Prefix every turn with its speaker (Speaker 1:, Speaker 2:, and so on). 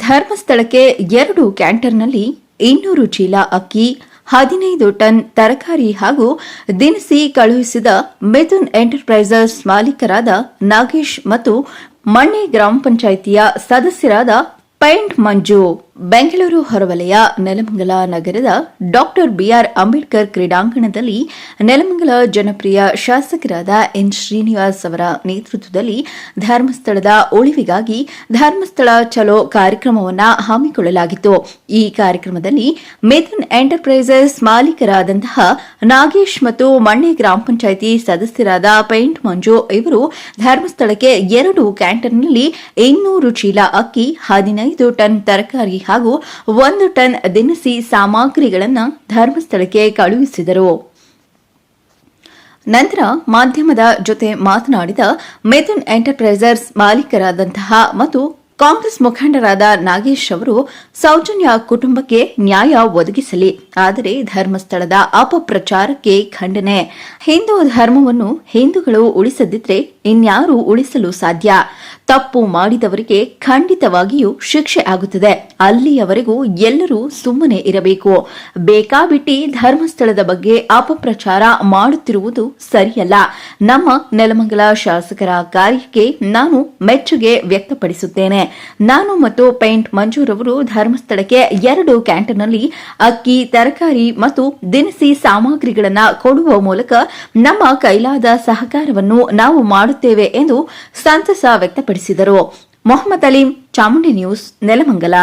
Speaker 1: ಧರ್ಮಸ್ಥಳಕ್ಕೆ 2 ಕ್ಯಾಂಟರ್ನಲ್ಲಿ 200 ಚೀಲ ಅಕ್ಕಿ, 15 ಟನ್ ತರಕಾರಿ ಹಾಗೂ ದಿನಸಿ ಕಳುಹಿಸಿದ ಮಿಥುನ್ ಎಂಟರ್ಪ್ರೈಸಸ್ ಮಾಲೀಕರಾದ ನಾಗೇಶ್ ಮತ್ತು ಮಣ್ಣೆ ಗ್ರಾಮ ಪಂಚಾಯಿತಿಯ ಸದಸ್ಯರಾದ ಪೈಂಟ್ ಮಂಜು. ಬೆಂಗಳೂರು ಹೊರವಲಯ ನೆಲಮಂಗಲ ನಗರದ ಡಾಕ್ಟರ್ ಬಿಆರ್ ಅಂಬೇಡ್ಕರ್ ಕ್ರೀಡಾಂಗಣದಲ್ಲಿ ನೆಲಮಂಗಲ ಜನಪ್ರಿಯ ಶಾಸಕರಾದ ಎನ್ ಶ್ರೀನಿವಾಸ್ ಅವರ ನೇತೃತ್ವದಲ್ಲಿ ಧರ್ಮಸ್ಥಳದ ಉಳಿವಿಗಾಗಿ ಧರ್ಮಸ್ಥಳ ಚಲೋ ಕಾರ್ಯಕ್ರಮವನ್ನು ಹಮ್ಮಿಕೊಳ್ಳಲಾಗಿತ್ತು. ಈ ಕಾರ್ಯಕ್ರಮದಲ್ಲಿ ಮಿಥುನ್ ಎಂಟರ್ಪ್ರೈಸಸ್ ಮಾಲೀಕರಾದಂತಹ ನಾಗೇಶ್ ಮತ್ತು ಮಣ್ಣೆ ಗ್ರಾಮ ಪಂಚಾಯಿತಿ ಸದಸ್ಯರಾದ ಪೈಂಟ್ ಮಂಜು ಇವರು ಧರ್ಮಸ್ಥಳಕ್ಕೆ 2 ಕ್ಯಾಂಟರ್ನಲ್ಲಿ 200 ಚೀಲ ಅಕ್ಕಿ, 15 ಟನ್ ತರಕಾರಿ ಹಾಗೂ 1 ಟನ್ ದಿನಸಿ ಸಾಮಗ್ರಿಗಳನ್ನು ಧರ್ಮಸ್ಥಳಕ್ಕೆ ಕಳುಹಿಸಿದರು. ನಂತರ ಮಾಧ್ಯಮದ ಜೊತೆ ಮಾತನಾಡಿದ ಮಿಥುನ್ ಎಂಟರ್ಪ್ರೈಸರ್ಸ್ ಮಾಲೀಕರಾದಂತಹ ಮತ್ತು ಕಾಂಗ್ರೆಸ್ ಮುಖಂಡರಾದ ನಾಗೇಶ್ ಅವರು, ಸೌಜನ್ಯ ಕುಟುಂಬಕ್ಕೆ ನ್ಯಾಯ ಒದಗಿಸಲಿ, ಆದರೆ ಧರ್ಮಸ್ಥಳದ ಅಪಪ್ರಚಾರಕ್ಕೆ ಖಂಡನೆ. ಹಿಂದೂ ಧರ್ಮವನ್ನು ಹಿಂದೂಗಳು ಉಳಿಸದಿದ್ರೆ ಇನ್ಯಾರು ಉಳಿಸಲು ಸಾಧ್ಯ? ತಪ್ಪು ಮಾಡಿದವರಿಗೆ ಖಂಡಿತವಾಗಿಯೂ ಶಿಕ್ಷೆ ಆಗುತ್ತದೆ. ಅಲ್ಲಿಯವರೆಗೂ ಎಲ್ಲರೂ ಸುಮ್ಮನೆ ಇರಬೇಕು. ಬೇಕಾಬಿಟ್ಟಿ ಧರ್ಮಸ್ಥಳದ ಬಗ್ಗೆ ಅಪಪ್ರಚಾರ ಮಾಡುತ್ತಿರುವುದು ಸರಿಯಲ್ಲ. ನಮ್ಮ ನೆಲಮಂಗಲ ಶಾಸಕರ ಕಾರ್ಯಕ್ಕೆ ನಾನು ಮೆಚ್ಚುಗೆ ವ್ಯಕ್ತಪಡಿಸುತ್ತೇನೆ. ನಾನು ಮತ್ತು ಪೈಂಟ್ ಮಂಜೂರವರು ಧರ್ಮಸ್ಥಳಕ್ಕೆ 2 ಕ್ಯಾಂಟರ್ನಲ್ಲಿ ಅಕ್ಕಿ, ತರಕಾರಿ ಮತ್ತು ದಿನಸಿ ಸಾಮಗ್ರಿಗಳನ್ನು ಕೊಡುವ ಮೂಲಕ ನಮ್ಮ ಕೈಲಾದ ಸಹಕಾರವನ್ನು ನಾವು ಮಾಡುತ್ತೇವೆ ಎಂದು ಸಂತಸ ವ್ಯಕ್ತಪಡಿಸಿದರು. ಮೊಹಮ್ಮದ್ ಅಲೀಂ, ಚಾಮುಂಡಿ ನ್ಯೂಸ್, ನೆಲಮಂಗಲ.